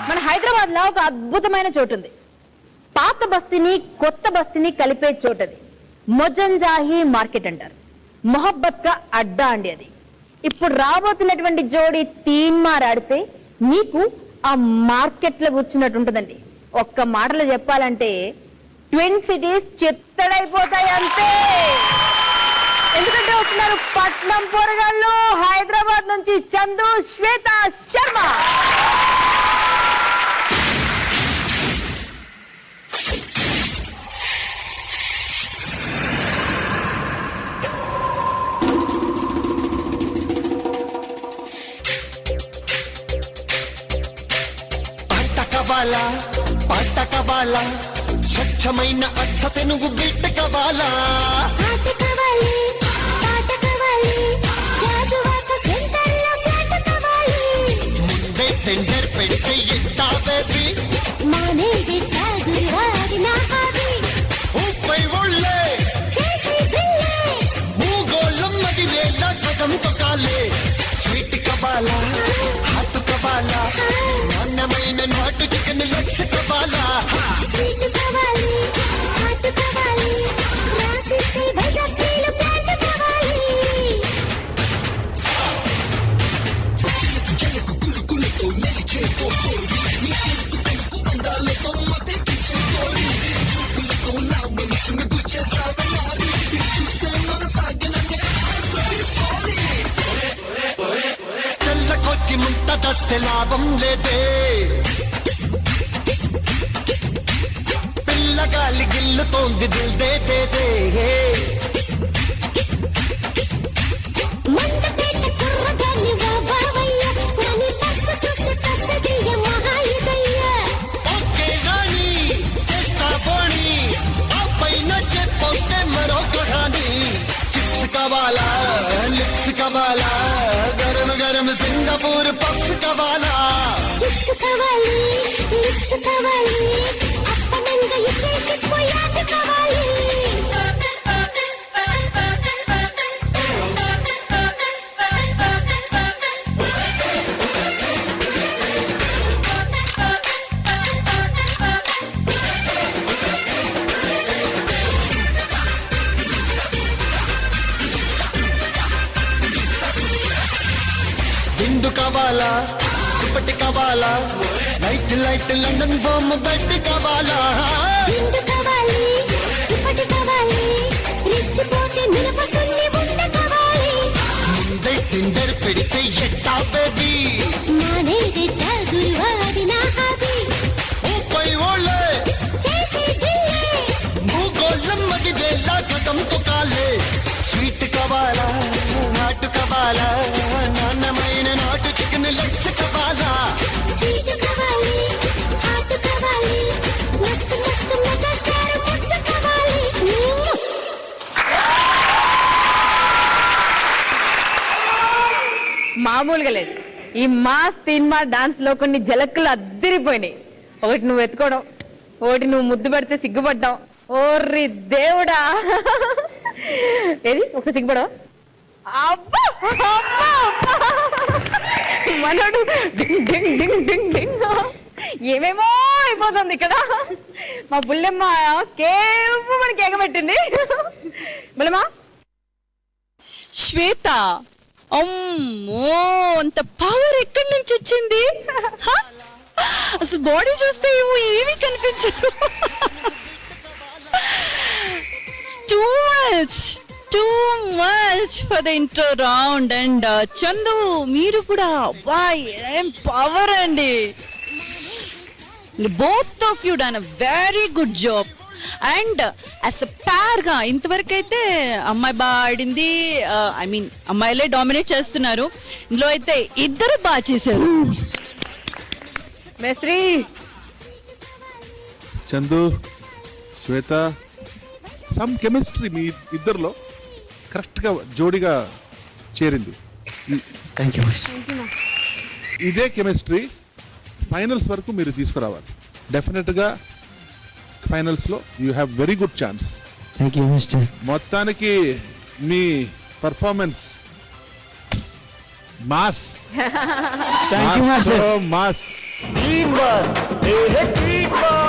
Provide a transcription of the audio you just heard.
మన హైదరాబాద్ లో ఒక అద్భుతమైన చోటు ఉంది. పాత బస్తీని కొత్త బస్తీని కలిపే చోటది. మొజంజాహి మార్కెట్ అంటారు. మొహబ్బత్ కా అడ్డా అండి అది. ఇప్పుడు రాబోతున్నటువంటి జోడి తీన్మారాడితే మీకు ఆ మార్కెట్ లో కూర్చున్నట్టు ఉంటుందండి. ఒక్క మాటలో చెప్పాలంటే ట్విన్ సిటీస్ చెత్తడైపోతాయి అంతే. ఎందుకంటే వస్తున్నారు పట్నం పోరగాళ్ళు హైదరాబాద్ నుంచి చందు, శ్వేత శర్మ. పాట కావాలా స్వచ్ఛమైన అర్థ తెనుగు బిడ్డ కావాలా ముందే టెండర్ పెడితే ఎట్టా బేబీ ఊపై ఒళ్ళే మూగోళం మదిరేలా కదం తొకాలే స్వీట్ కావాలా హాట్ కావాలా నాణ్యమైన నాటు చికెన్ లెగ్స్ కావాలా స్వీట్ కావాలి హాట్ కావాలి రాసిస్తే భజపీలు ప్లాంట్ కావాలి జలకు కులుకులతో నడిచే పోరి నీ కులుకు అందాలతో మతే పిచ్చే పోరి చూపులతో నా మనసును గుచ్చేసావనారి చూస్తే మన సాగనందే సారీ చల్లకొచ్చి ముంత దస్తే లాభం లేదే పిల్లగాలి గిల్లుతోంది దిల్ దే దే దే మందపేట కుర్రగాలి వా బావయ్య నాని పర్సు చూస్తే తస్తదియ మహాయుదయ్య ఓకే రాణి చేస్తా బోణి ఆ పైన చెప్పొస్తే మరో కహాని చిప్స్ కావాలా లిప్స్ కావాలా గరం గరం సింగపూర్ పప్స్ కావాలా చిప్స్ కావాలి లిప్స్ కావాలి అప్పనంగా ఇస్తే షిపోయాట్ కావాలి దిండు కావాలా దుప్పటి కావాలా లైట్ లైట్ లండన్ బొమ్మ బెడ్ కావాలా దిండు కావాలి దుప్పటి కావాలి రెచ్చిపోతే మినప సున్ని ఉండ కావాలి ముందే టెండర్ పెడితే ఎట్టా బేబీ మానేదెట్ట గురువాది నా హాబీ ఊపై ఓళ్ళే చేసి బిల్లే మూగోళం మదిరేలా కదం తొకాలే స్వీట్ కావాలా హాట్ కావాలా నాణ్యమైన నాటు చికెన్ లెగ్స్ కావాలా స్వీట్ కావాలి హాట్ కావాలి మస్తు మస్తు మెగాస్టార్ ముద్ద కావాలి మామూలుగా లేదు. ఈ మాస్ సినిమా డాన్స్ లో కొన్ని జలక్కులు అద్దరిపోయినాయి. ఒకటి నువ్వు ఎత్తుకోవడం, ఒకటి నువ్వు ముద్దు పెడితే సిగ్గుపడ్డావు. ఓర్రి దేవుడా, ఏది ఒకసారి సిగ్గుపడవా? అబ్బా మనోడు డింగ్ డింగ్ డింగ్ డింగ్ డింగ్ ఏమేమో అయిపోతుంది ఇక్కడ. మా బుల్లెమ్మ కేపు మనకి ఎగబెట్టింది. బుల్లెమ్మ శ్వేత, అమ్మో అంత పవర్ ఎక్కడి నుంచి వచ్చింది? అసలు బాడీ చూస్తే ఏమీ కనిపించదు. Too much for the intro round. And Chandu మీరు కూడా ఏం పవర్ అండి. Both of you done a very good job. And as a pair గా ఇంతవరకు అయితే అమ్మాయి బాగా ఆడింది. ఐ మీన్ అమ్మాయిలే డామినేట్ చేస్తున్నారు. ఇందులో అయితే ఇద్దరు బాగా చేశారు. మేస్త్రి చందు, శ్వేత, సమ్ కెమిస్ట్రీ మీ ఇద్దరులో కరెక్ట్ గా జోడిగా చేరింది. ఇదే కెమిస్ట్రీ ఫైనల్స్ వరకు మీరు తీసుకురావాలి. డెఫినెట్ గా ఫైనల్స్ లో you have very good chance. మొత్తానికి మీ performance mass thank you master mass team work team work